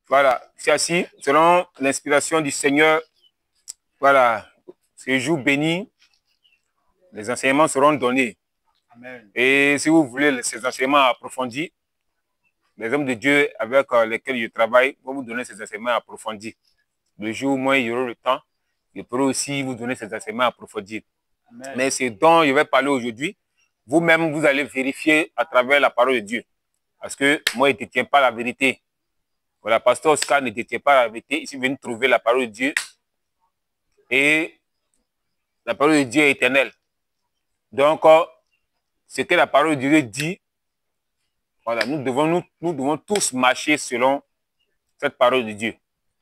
Voilà, c'est ainsi, selon l'inspiration du Seigneur. Voilà, ce jour béni, les enseignements seront donnés. Amen. Et si vous voulez ces enseignements approfondis, les hommes de Dieu avec lesquels je travaille vont vous donner ces enseignements approfondis. Le jour où moi, il y aura le temps, je pourrai aussi vous donner ces enseignements approfondis. Amen. Mais ce dont je vais parler aujourd'hui, vous-même, vous allez vérifier à travers la parole de Dieu. Parce que moi, je ne détiens pas la vérité. Voilà, pasteur Oscar ne détient pas la vérité. Il est venu trouver la parole de Dieu. Et la parole de Dieu est éternelle. Donc, ce que la parole de Dieu dit, voilà, nous devons tous marcher selon cette parole de Dieu.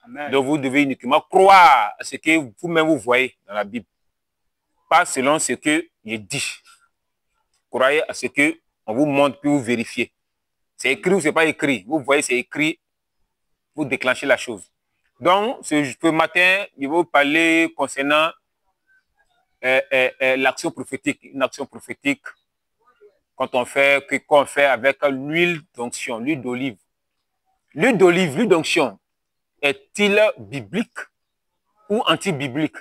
Amen. Donc, vous devez uniquement croire à ce que vous-même vous voyez dans la Bible. Pas selon ce que je dis. Croyez à ce que on vous montre puis vous vérifiez. C'est écrit ou c'est pas écrit. Vous voyez, c'est écrit. Vous déclenchez la chose. Donc, ce matin, je vais vous parler concernant l'action prophétique. Une action prophétique qu'on fait avec l'huile d'onction, l'huile d'olive. L'huile d'olive, l'huile d'onction, est-il biblique ou anti-biblique?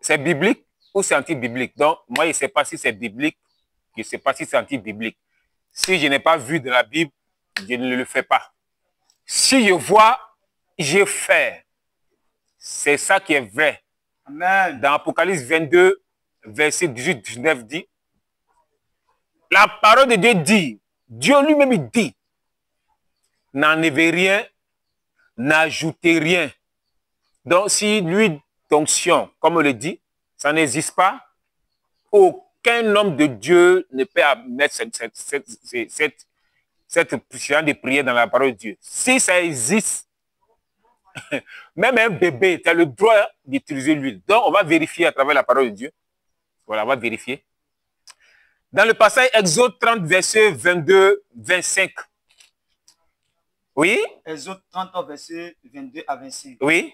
C'est biblique ou c'est anti-biblique? Donc, moi, je ne sais pas si c'est biblique, je ne sais pas si c'est anti-biblique. Si je n'ai pas vu de la Bible, je ne le fais pas. Si je vois, je fais. C'est ça qui est vrai. Amen. Dans Apocalypse 22, verset 18-19 dit, la parole de Dieu dit, Dieu lui-même dit, n'enlevez rien, n'ajoutez rien. Donc, si l'huile d'onction, comme on le dit, ça n'existe pas, aucun homme de Dieu ne peut mettre cette puissance de prière dans la parole de Dieu. Si ça existe, même un bébé, tu as le droit d'utiliser l'huile. Donc, on va vérifier à travers la parole de Dieu. Voilà, on va vérifier. Dans le passage Exode 30, verset 22-25. Oui? Exode 30, verset 22 à 25. Oui?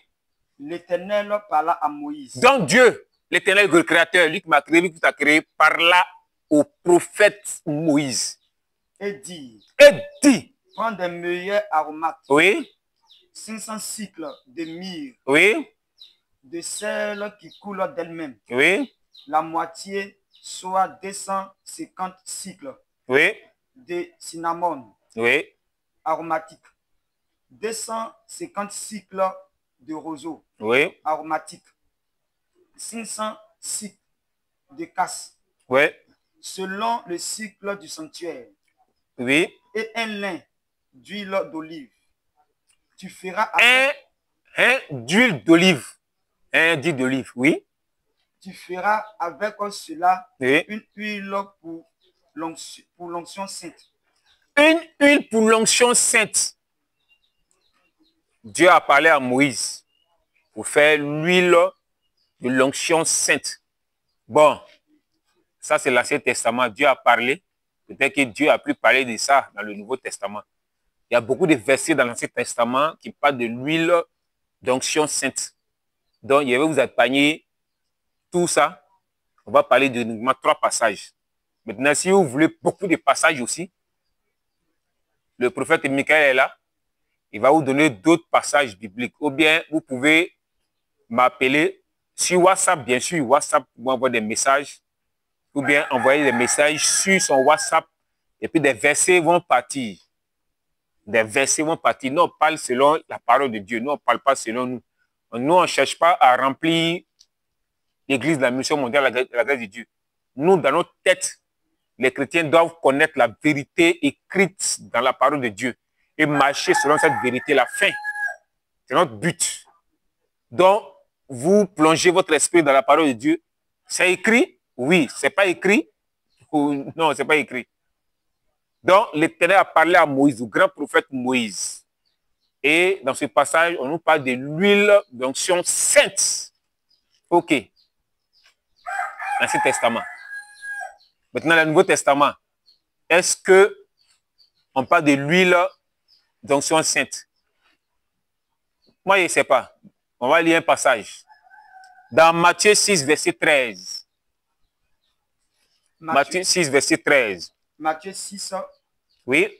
L'Éternel parla à Moïse. Donc Dieu, l'Éternel, le Créateur, lui qui m'a créé, lui qui t'a créé, parla au prophète Moïse. Et dit, prends des meilleurs aromates. Oui? 500 cycles de myrrhe. Oui? De celle qui coule d'elle-même. Oui? La moitié, soit 250 cycles. Oui? De cinnamon. Oui? Aromatique. 250 cycles de roseau. Oui? Aromatique. 500 cycles de casse. Oui? Selon le cycle du sanctuaire. Oui? Et un lin d'huile d'olive. Tu feras d'huile d'olive. Un d'huile d'olive, oui. Tu feras avec cela Oui. une huile pour l'onction sainte. Une huile pour l'onction sainte. Dieu a parlé à Moïse pour faire l'huile de l'onction sainte. Bon, ça c'est l'Ancien Testament. Dieu a parlé. Peut-être que Dieu a pu parler de ça dans le Nouveau Testament. Il y a beaucoup de versets dans l'Ancien Testament qui parlent de l'huile d'onction sainte. Donc, je vais vous accompagner tout ça. On va parler de uniquement 3 passages. Maintenant, si vous voulez beaucoup de passages aussi, le prophète Michael est là. Il va vous donner d'autres passages bibliques. Ou bien, vous pouvez m'appeler sur WhatsApp, bien sûr. WhatsApp, vous envoie des messages. Ou bien envoyer des messages sur son WhatsApp. Et puis, des versets vont partir. Des versets vont partir. Nous, on parle selon la parole de Dieu. Nous, on ne parle pas selon nous. Nous, on ne cherche pas à remplir l'Église de la mission mondiale de la grâce de Dieu. Nous, dans notre tête, les chrétiens doivent connaître la vérité écrite dans la parole de Dieu et marcher selon cette vérité, la fin. C'est notre but. Donc, vous plongez votre esprit dans la parole de Dieu. C'est écrit? Oui. C'est pas écrit? Non, c'est pas écrit. Donc, l'Éternel a parlé à Moïse, au grand prophète Moïse. Et dans ce passage, on nous parle de l'huile d'onction sainte. OK. L'Ancien Testament. Maintenant, le Nouveau Testament. Est-ce que on parle de l'huile d'onction sainte? Moi, je ne sais pas. On va lire un passage. Dans Matthieu 6, verset 13. Matthieu 6, verset 13. Matthieu 6. Oui.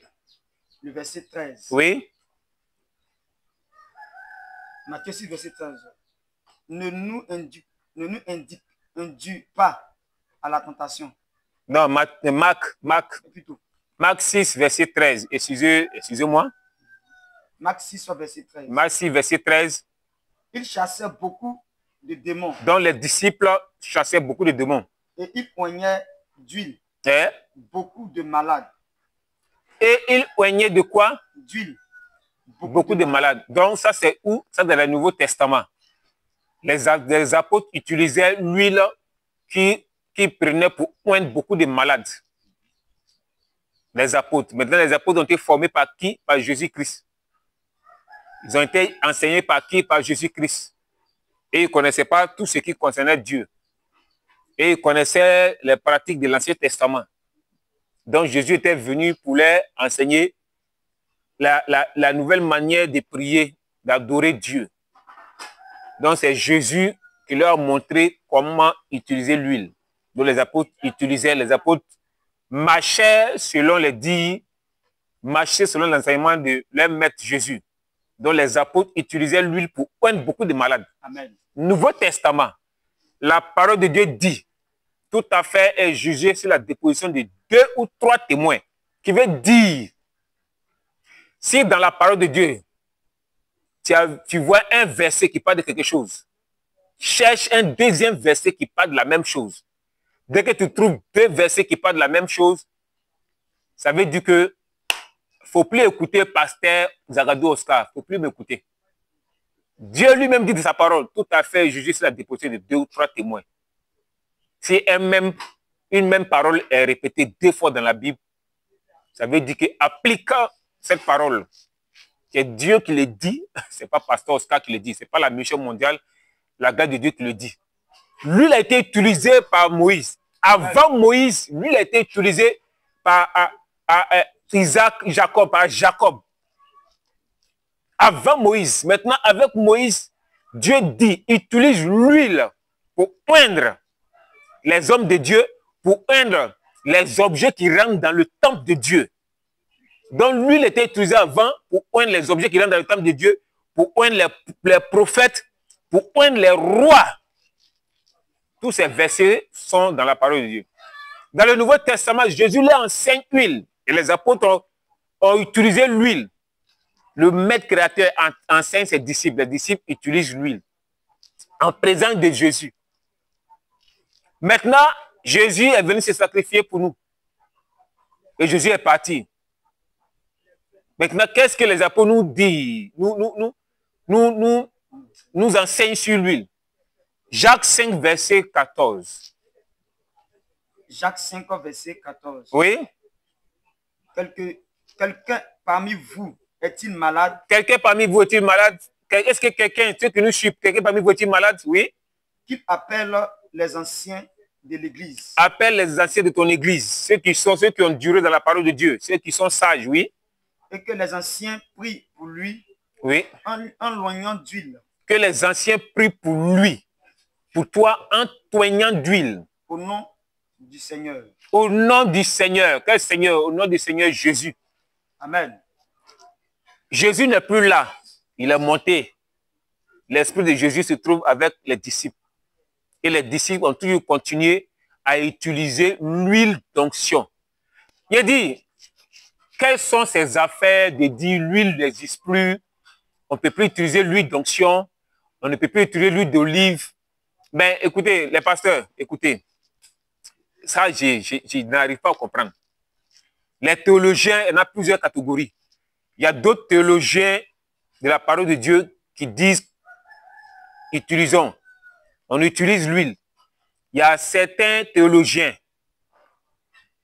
Le verset 13. Oui. Matthieu 6, verset 13. Ne nous induis pas à la tentation. Non, Marc Plutôt. 6, verset 13. Excusez-moi. Marc 6, verset 13. Marc 6, verset 13. Il chassait beaucoup de démons. Dont les disciples chassaient beaucoup de démons. Et il oignait d'huile Et beaucoup de malades. Et il oignait de quoi? D'huile. Beaucoup de malades. Donc ça c'est où? Ça dans le Nouveau Testament. Les apôtres utilisaient l'huile qui prenaient pour oindre beaucoup de malades. Les apôtres. Maintenant les apôtres ont été formés par qui? Par Jésus-Christ. Ils ont été enseignés par qui? Par Jésus-Christ. Et ils ne connaissaient pas tout ce qui concernait Dieu. Et ils connaissaient les pratiques de l'Ancien Testament. Donc Jésus était venu pour leur enseigner la nouvelle manière de prier, d'adorer Dieu. Donc c'est Jésus qui leur a montré comment utiliser l'huile. Donc les apôtres utilisaient, les apôtres marchaient selon les dits, marchaient selon l'enseignement de leur maître Jésus. Donc les apôtres utilisaient l'huile pour oindre beaucoup de malades. Amen. Nouveau Testament, la parole de Dieu dit, tout à fait est jugé sur la déposition de 2 ou 3 témoins, qui veut dire, si dans la parole de Dieu, tu vois un verset qui parle de quelque chose, cherche un deuxième verset qui parle de la même chose. Dès que tu trouves 2 versets qui parlent de la même chose, ça veut dire que faut plus écouter pasteur Zagadou Oscar, faut plus m'écouter. Dieu lui-même dit de sa parole, tout à fait jugé sur la déposition de 2 ou 3 témoins. Si une même parole est répétée 2 fois dans la Bible, ça veut dire qu'appliquant cette parole, c'est Dieu qui le dit, c'est pas pasteur Oscar qui le dit, c'est pas la mission mondiale, la grâce de Dieu qui le dit. Lui, il a été utilisé par Moïse. Avant Moïse, lui, il a été utilisé par Jacob. Avant Moïse. Maintenant, avec Moïse, Dieu dit, utilise l'huile pour oindre les hommes de Dieu, pour oindre les objets qui rentrent dans le temple de Dieu. Donc, l'huile était utilisée avant pour oindre les objets qui rentrent dans le temple de Dieu, pour oindre les prophètes, pour oindre les rois. Tous ces versets sont dans la parole de Dieu. Dans le Nouveau Testament, Jésus leur enseigne l'huile. Et les apôtres ont utilisé l'huile. Le maître créateur enseigne ses disciples. Les disciples utilisent l'huile en présence de Jésus. Maintenant, Jésus est venu se sacrifier pour nous. Et Jésus est parti. Maintenant, qu'est-ce que les apôtres nous disent? Nous enseignent sur l'huile. Jacques 5, verset 14. Jacques 5, verset 14. Oui. Quelqu'un parmi vous est-il malade? Quelqu'un parmi vous est-il malade? Est-ce que quelqu'un, ceux qui nous suivent, quelqu'un parmi vous est-il malade? Oui. Qu'il appelle les anciens de l'église. Appelle les anciens de ton église, ceux qui ont duré dans la parole de Dieu, ceux qui sont sages, oui. Et que les anciens prient pour lui. Oui. En loignant d'huile. Que les anciens prient pour lui, pour toi, en toignant d'huile. Au nom du Seigneur. Au nom du Seigneur. Quel Seigneur? Au nom du Seigneur Jésus. Amen. Jésus n'est plus là. Il est monté. L'esprit de Jésus se trouve avec les disciples. Et les disciples ont toujours continué à utiliser l'huile d'onction. Il a dit, quelles sont ces affaires de dire l'huile n'existe plus? On ne peut plus utiliser l'huile d'onction. On ne peut plus utiliser l'huile d'olive. Ben, écoutez, les pasteurs, écoutez. Ça, je n'arrive pas à comprendre. Les théologiens, il y en a plusieurs catégories. Il y a d'autres théologiens de la parole de Dieu qui disent, utilisons. On utilise l'huile. Il y a certains théologiens,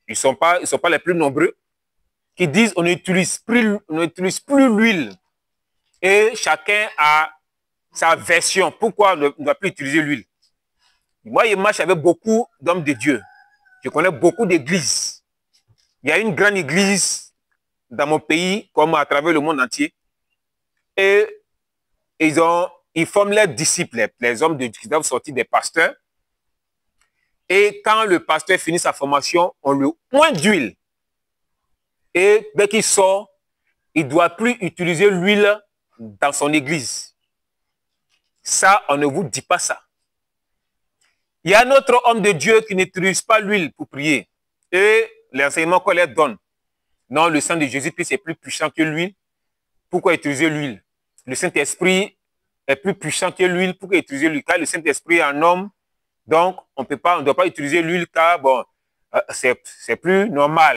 ils ne sont pas les plus nombreux, qui disent on n'utilise plus l'huile. Et chacun a sa version. Pourquoi on ne doit plus utiliser l'huile? Moi, je marche avec beaucoup d'hommes de Dieu. Je connais beaucoup d'églises. Il y a une grande église dans mon pays, comme à travers le monde entier. Et ils forment leurs disciples, les hommes de Dieu qui doivent sortir des pasteurs. Et quand le pasteur finit sa formation, on le oint d'huile. Et dès qu'il sort, il ne doit plus utiliser l'huile dans son église. Ça, on ne vous dit pas ça. Il y a un autre homme de Dieu qui n'utilise pas l'huile pour prier. Et l'enseignement qu'on leur donne. Non, le sang de Jésus-Christ est plus puissant que l'huile. Pourquoi utiliser l'huile? Le Saint-Esprit est plus puissant que l'huile. Pourquoi utiliser l'huile? Car le Saint-Esprit est un homme. Donc, on ne doit pas utiliser l'huile car bon, c'est plus normal.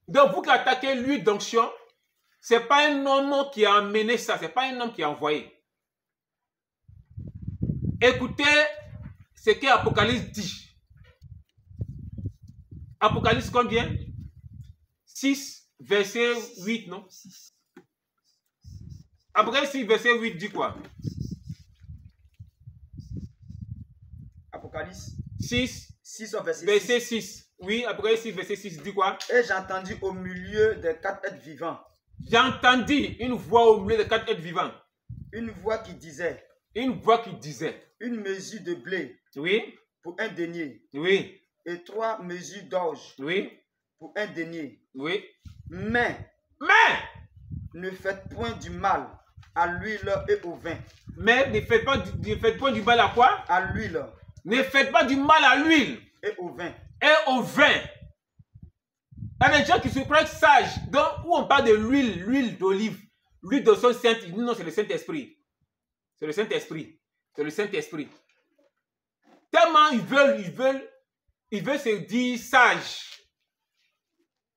Donc, vous qui attaquez l'huile d'onction, ce n'est pas un homme qui a amené ça, ce n'est pas un homme qui a envoyé. Écoutez ce que Apocalypse dit. Apocalypse combien? 6, verset 8, non? Apocalypse 6, verset 8 dit quoi? Apocalypse 6, verset 6. 6. Oui, Apocalypse 6, verset 6 dit quoi? Et j'ai entendu au milieu des 4 êtres vivants. J'ai entendu une voix au milieu des 4 êtres vivants. Une voix qui disait, une voix qui disait, une mesure de blé oui, pour un denier oui, et 3 mesures d'orge oui, pour un denier. oui. Mais Mais ne faites point du mal à l'huile et au vin. Mais ne faites pas du mal à quoi? À l'huile Ne faites pas du mal à l'huile et au vin. et au vin. Il y a des gens qui se croient sages. Donc, où on parle de l'huile d'olive, l'huile de son sainte, ils disent non, c'est le Saint-Esprit. C'est le Saint-Esprit. C'est le Saint-Esprit. Tellement ils veulent se dire sages.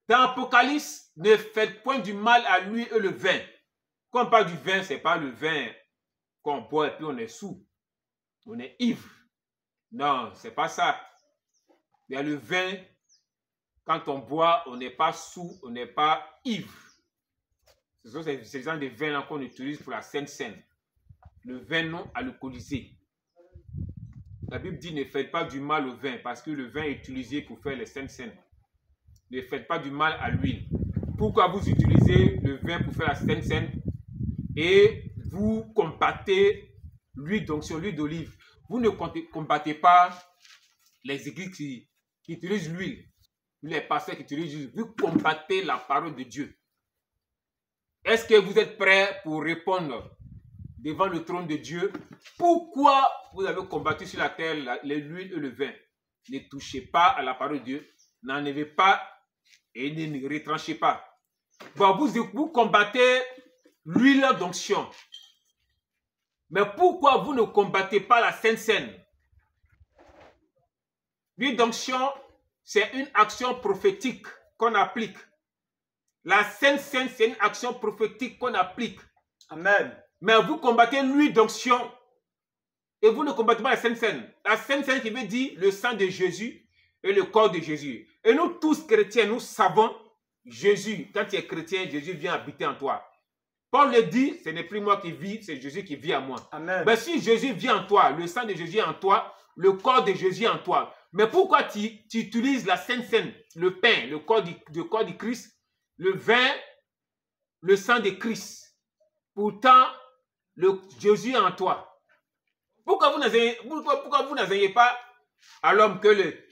Dans l'Apocalypse, ne faites point du mal à l'huile et le vin. Quand on parle du vin, ce n'est pas le vin qu'on boit et puis on est saoul. On est ivre. Non, ce n'est pas ça. Il y a le vin, quand on boit, on n'est pas saoul, on n'est pas ivre. Ce sont ces genres de vins-là qu'on utilise pour la Sainte Seine. Le vin non alcoolisé. La Bible dit ne faites pas du mal au vin parce que le vin est utilisé pour faire les Saintes Seines. Ne faites pas du mal à l'huile. Pourquoi vous utilisez le vin pour faire la Sainte Seine et vous combattez l'huile, donc sur l'huile d'olive? Vous ne combattez pas les églises qui utilisent l'huile, les pasteurs qui utilisent l'huile. Vous combattez la parole de Dieu. Est-ce que vous êtes prêts pour répondre devant le trône de Dieu? Pourquoi vous avez combattu sur la terre l'huile et le vin? Ne touchez pas à la parole de Dieu. N'enlevez pas et ne retranchez pas. Bon, vous combattez l'huile d'onction. Mais pourquoi vous ne combattez pas la Sainte Seine? L'huile d'onction, c'est une action prophétique qu'on applique. La Sainte Seine, c'est une action prophétique qu'on applique. Amen. Mais vous combattez l'huile d'onction et vous ne combattez pas la Sainte Seine. La Sainte Seine qui veut dire le sang de Jésus et le corps de Jésus. Et nous tous chrétiens, nous savons Jésus. Quand tu es chrétien, Jésus vient habiter en toi. Paul le dit, ce n'est plus moi qui vis, c'est Jésus qui vit en moi. Amen. Mais si Jésus vit en toi, le sang de Jésus est en toi, le corps de Jésus est en toi. Mais pourquoi tu utilises la Sainte Seine, le pain, le corps du Christ, le vin, le sang de Christ? Pourtant, Jésus est en toi. Pourquoi vous n'enseignez pas à l'homme que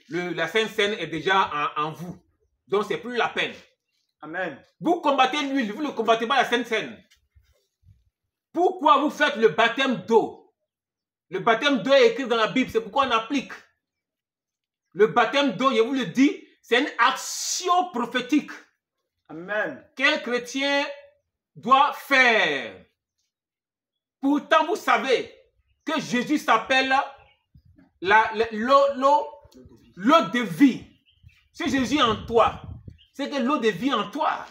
la Sainte Seine est déjà en vous? Donc, c'est plus la peine. Amen. Vous combattez l'huile, vous ne combattez pas la Sainte Seine. Pourquoi vous faites le baptême d'eau? Le baptême d'eau est écrit dans la Bible, c'est pourquoi on applique. Le baptême d'eau, je vous le dis, c'est une action prophétique. Amen. Qu'un chrétien doit faire. Pourtant, vous savez que Jésus s'appelle l'eau de vie. Si Jésus est en toi, c'est que l'eau de vie est en toi.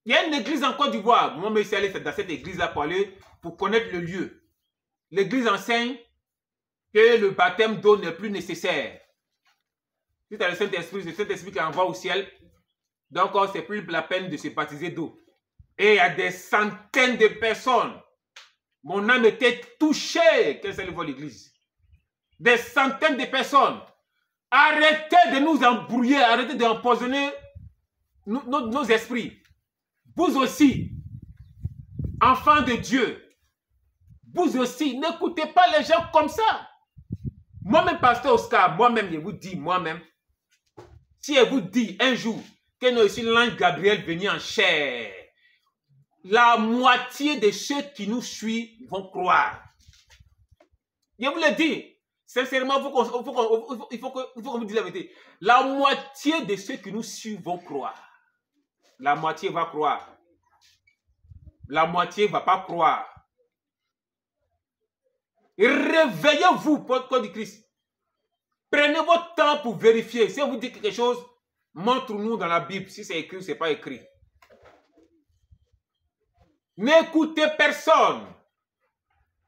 Il y a une église en Côte d'Ivoire. Moi, je suis allé dans cette église-là pour connaître le lieu. L'église enseigne que le baptême d'eau n'est plus nécessaire. Si tu as le Saint-Esprit qui envoie au ciel, donc c'est plus la peine de se baptiser d'eau. Et il y a des centaines de personnes. Mon âme était touchée quand j'allais voir l'église. Des centaines de personnes. Arrêtez de nous embrouiller, arrêtez d'empoisonner nos esprits. Vous aussi, enfants de Dieu, vous aussi, n'écoutez pas les gens comme ça. Moi-même, pasteur Oscar, moi-même, je vous dis, si je vous dis un jour que nous aussi l'ange Gabriel venu en chair, la moitié de ceux qui nous suivent vont croire. Je vous le dis. Sincèrement, il faut qu'on me dise la vérité. La moitié de ceux qui nous suivent vont croire. La moitié va croire. La moitié ne va pas croire. Réveillez-vous pour le corps du Christ. Prenez votre temps pour vérifier. Si on vous dit quelque chose, montre-nous dans la Bible si c'est écrit ou ce n'est pas écrit. N'écoutez personne.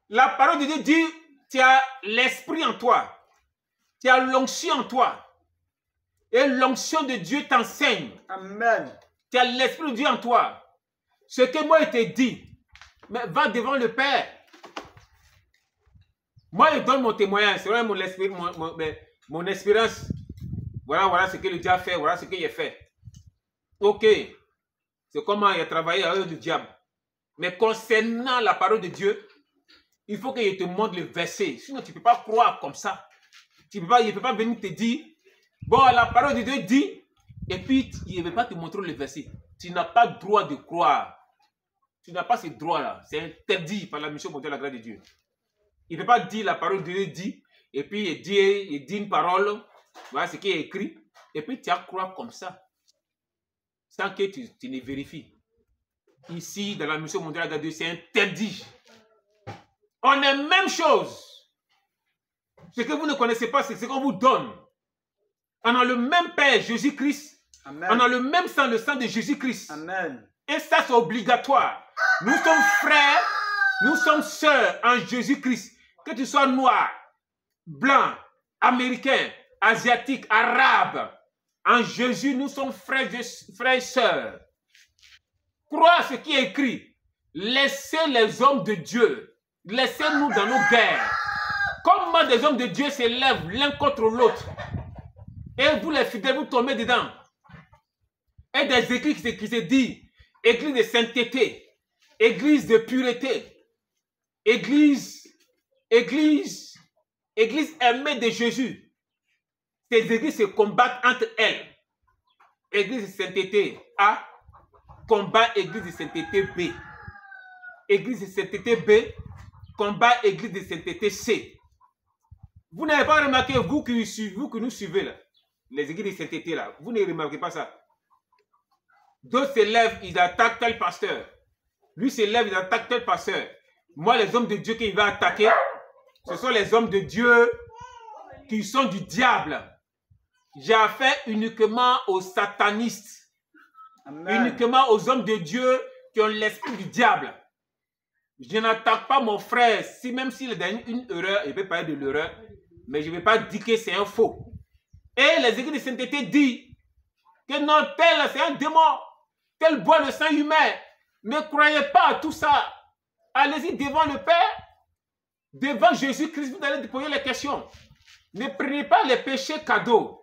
La parole de Dieu dit, tu as l'esprit en toi. Tu as l'onction en toi. Et l'onction de Dieu t'enseigne. Amen. Tu as l'esprit de Dieu en toi. Ce que moi je te dis, mais va devant le Père. Moi je donne mon témoignage, c'est vrai mon expérience. Voilà ce que le diable a fait, voilà ce qu'il a fait. Ok. C'est comment il a travaillé avec le diable. Mais concernant la parole de Dieu, il faut qu'il te montre le verset. Sinon, tu ne peux pas croire comme ça. Il ne peut pas venir te dire, bon, la parole de Dieu dit, et puis il ne veut pas te montrer le verset. Tu n'as pas le droit de croire. Tu n'as pas ce droit-là. C'est interdit par la mission mondiale de la grâce de Dieu. Il ne peut pas dire la parole de Dieu dit, et puis il dit une parole, voilà ce qui est écrit, et puis tu as croire comme ça, sans que tu ne vérifies. Ici, dans la mission mondiale de la grâce de Dieu, c'est interdit. On est même chose. Ce que vous ne connaissez pas, c'est ce qu'on vous donne. On a le même Père, Jésus-Christ. On a le même sang, le sang de Jésus-Christ. Amen. Et ça, c'est obligatoire. Nous sommes frères, nous sommes sœurs en Jésus-Christ. Que tu sois noir, blanc, américain, asiatique, arabe, en Jésus, nous sommes frères et sœurs. Crois ce qui est écrit. Laissez les hommes de Dieu. Laissez-nous dans nos guerres. Comment des hommes de Dieu s'élèvent l'un contre l'autre. Et vous les fidèles, vous tombez dedans. Et des églises qui se disent église de sainteté, église de pureté, église aimée de Jésus. Ces églises se combattent entre elles. Église de sainteté A combat église de sainteté B. Église de sainteté B combat église de sainteté C. Vous n'avez pas remarqué, vous qui nous suivez là, les églises de sainteté là, vous ne remarquez pas ça. D'autres s'élèvent, ils attaquent tel pasteur. Lui s'élève, il attaque tel pasteur. Moi, les hommes de Dieu qu'il va attaquer, ce sont les hommes de Dieu qui sont du diable. J'ai affaire uniquement aux satanistes. Amen. Uniquement aux hommes de Dieu qui ont l'esprit du diable. Je n'attaque pas mon frère, si même s'il a une erreur, il peut parler de l'erreur, mais je ne vais pas dire que c'est un faux. Et les églises de sainteté disent que non, tel c'est un démon, tel boit le sang humain. Ne croyez pas à tout ça. Allez-y devant le Père, devant Jésus-Christ, vous allez poser les questions. Ne prenez pas les péchés cadeaux.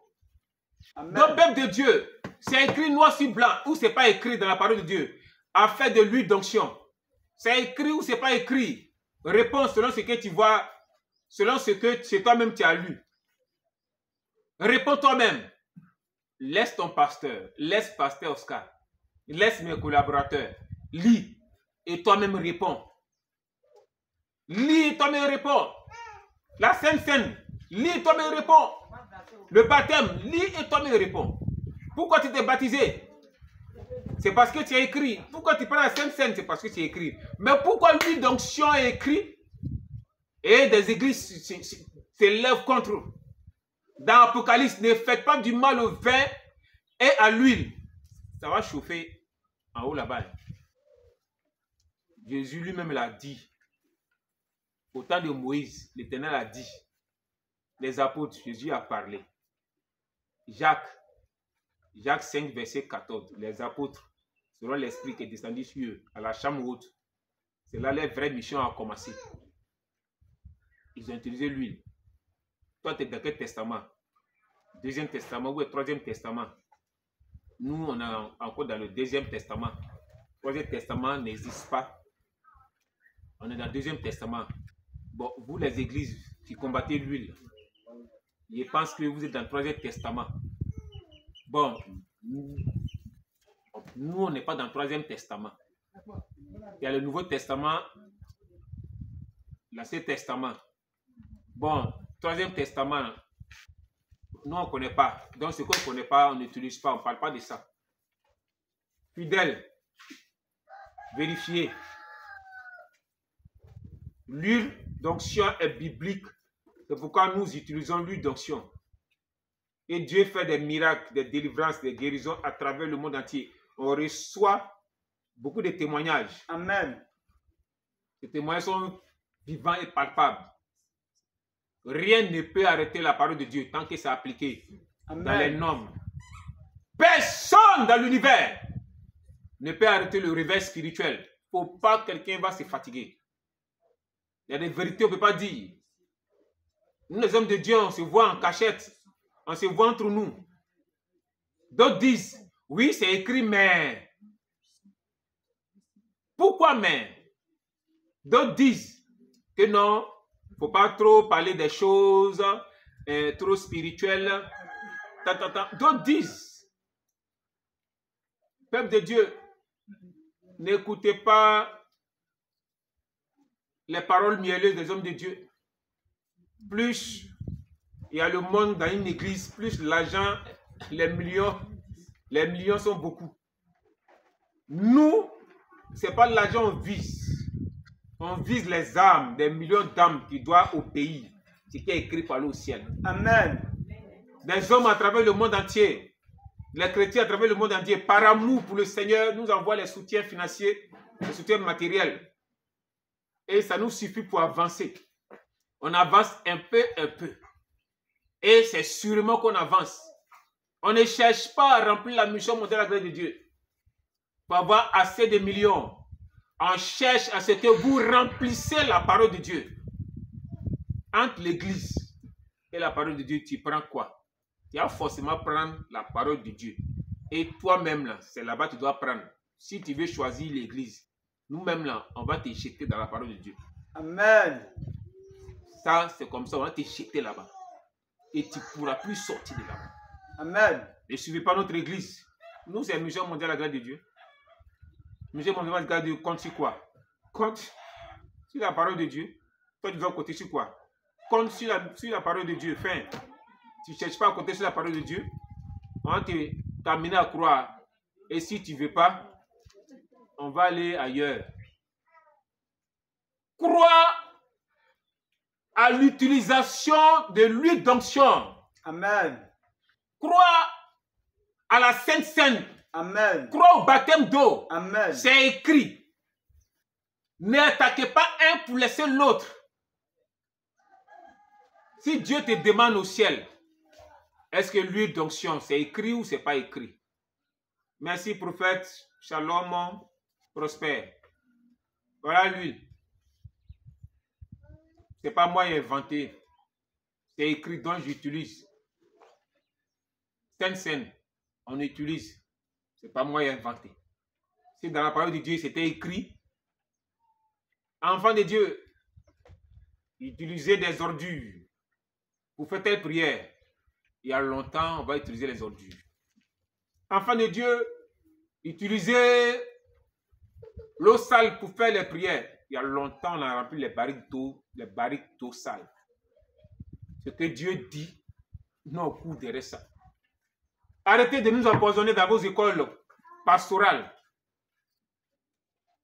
Donc, peuple de Dieu, c'est écrit noir sur blanc, ou c'est pas écrit dans la parole de Dieu, afin de l'huile d'onction. C'est écrit ou c'est pas écrit. Réponds selon ce que tu vois, selon ce que toi-même tu as lu. Réponds toi-même. Laisse ton pasteur, laisse pasteur Oscar, laisse mes collaborateurs. Lis et toi-même réponds. Lis et toi-même réponds. La Sainte Seine, lis et toi-même réponds. Le baptême, lis et toi-même réponds. Pourquoi tu t'es baptisé? C'est parce que tu as écrit. Pourquoi tu prends la Sainte Seine? C'est parce que tu as écrit. Mais pourquoi l'huile d'onction est écrit? Et des églises s'élèvent contre eux. Dans l'Apocalypse, ne faites pas du mal au vin et à l'huile. Ça va chauffer en haut là-bas. Jésus lui-même l'a dit. Au temps de Moïse, l'Éternel a dit. Les apôtres, Jésus a parlé. Jacques 5, verset 14. Les apôtres, selon l'Esprit qui est descendu sur eux, à la chambre haute. C'est là leur vraie mission a commencé. Ils ont utilisé l'huile. Toi, tu es dans quel testament? Deuxième testament ou le troisième testament? Nous, on est encore dans le deuxième testament. Le troisième testament n'existe pas. On est dans le deuxième testament. Bon, vous, les églises qui combattez l'huile, je pense que vous êtes dans le troisième testament. Bon, nous, on n'est pas dans le troisième testament. Il y a le Nouveau Testament, l'Ancien Testament. Bon, troisième testament, nous, on ne connaît pas. Donc, ce qu'on ne connaît pas, on n'utilise pas, on ne parle pas de ça. Fidèle, vérifiez. L'huile d'onction est biblique. C'est pourquoi nous utilisons l'huile d'onction. Et Dieu fait des miracles, des délivrances, des guérisons à travers le monde entier. On reçoit beaucoup de témoignages. Amen. Ces témoignages sont vivants et palpables. Rien ne peut arrêter la parole de Dieu tant que c'est appliqué. Amen. Dans les normes. Personne dans l'univers ne peut arrêter le réveil spirituel. Il ne faut pas que quelqu'un va se fatiguer. Il y a des vérités qu'on ne peut pas dire. Nous, les hommes de Dieu, on se voit en cachette. On se voit entre nous. D'autres disent, oui, c'est écrit, mais Pourquoi mais? D'autres disent que non, il ne faut pas trop parler des choses trop spirituelles. D'autres disent, peuple de Dieu, n'écoutez pas les paroles mielleuses des hommes de Dieu. Plus il y a le monde dans une église, plus l'argent, les millions sont beaucoup. Nous, ce n'est pas l'argent qu'on vise. On vise les âmes, des millions d'âmes qui doivent au pays. Ce qui est écrit par le ciel. Amen. Des hommes à travers le monde entier, les chrétiens à travers le monde entier, par amour pour le Seigneur, nous envoient les soutiens financiers, les soutiens matériels. Et ça nous suffit pour avancer. On avance un peu. Et c'est sûrement qu'on avance. On ne cherche pas à remplir la mission mondiale de la grâce de Dieu pour avoir assez de millions. On cherche à ce que vous remplissez la parole de Dieu. Entre l'église et la parole de Dieu, tu prends quoi? Tu vas forcément prendre la parole de Dieu. Et toi-même, là, c'est là-bas que tu dois prendre. Si tu veux choisir l'église, nous-mêmes, là, on va te jeter dans la parole de Dieu. Amen. Ça, c'est comme ça, on va te jeter là-bas. Et tu ne pourras plus sortir de là-bas. Amen. Ne suivez pas notre église. Nous, c'est la mission mondiale de la grâce de Dieu. Mission mondiale de la grâce de Dieu compte sur quoi? Compte sur la parole de Dieu. Toi, tu dois compter sur quoi? Compte sur la parole de Dieu. Fin. Tu ne cherches pas à compter sur la parole de Dieu. On va t'amener à croire. Et si tu ne veux pas, on va aller ailleurs. Crois à l'utilisation de l'huile d'onction. Amen. Crois à la Sainte Seine. Amen. Crois au baptême d'eau. Amen. C'est écrit. N'attaquez pas un pour laisser l'autre. Si Dieu te demande au ciel, est-ce que l'huile d'onction, c'est écrit ou c'est pas écrit? Merci, prophète. Shalom, prospère. Voilà l'huile. C'est pas moi qui ai inventé. C'est écrit, donc j'utilise. Sainte, on utilise. C'est pas moi qui ai inventé. Si dans la parole de Dieu, c'était écrit, enfant de Dieu, utilisez des ordures. Vous faites telle prière. Il y a longtemps, on va utiliser les ordures. Enfant de Dieu, utilisez l'eau sale pour faire les prières. Il y a longtemps, on a rempli les barriques d'eau sale. Ce que Dieu dit, nous on court derrière ça. Arrêtez de nous empoisonner dans vos écoles pastorales.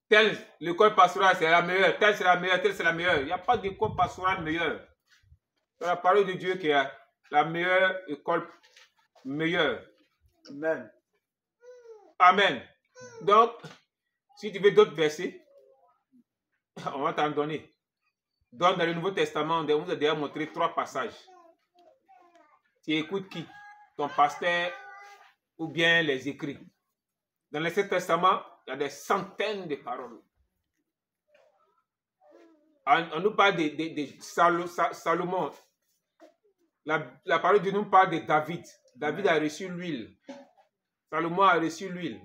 Telle l'école pastorale, c'est la meilleure. Telle, c'est la meilleure. Telle, c'est la meilleure. Il n'y a pas d'école pastorale meilleure. C'est la parole de Dieu qui est la meilleure école meilleure. Amen. Amen. Donc, si tu veux d'autres versets, on va t'en donner. Donc, dans le Nouveau Testament, on vous a déjà montré 3 passages. Tu écoutes qui? Ton pasteur ou bien les écrits. Dans l'Ancien Testament, il y a des centaines de paroles. On nous parle de Salomon. La parole de nous parle de David. David a reçu l'huile. Salomon a reçu l'huile.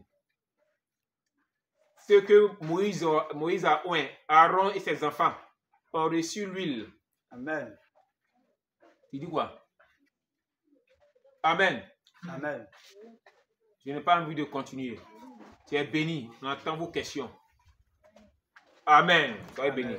Ce que Moïse a oint, Aaron et ses enfants ont reçu l'huile. Amen. Tu dis quoi? Amen. Amen. Je n'ai pas envie de continuer. Tu es béni. On attend vos questions. Amen. Soyez bénis.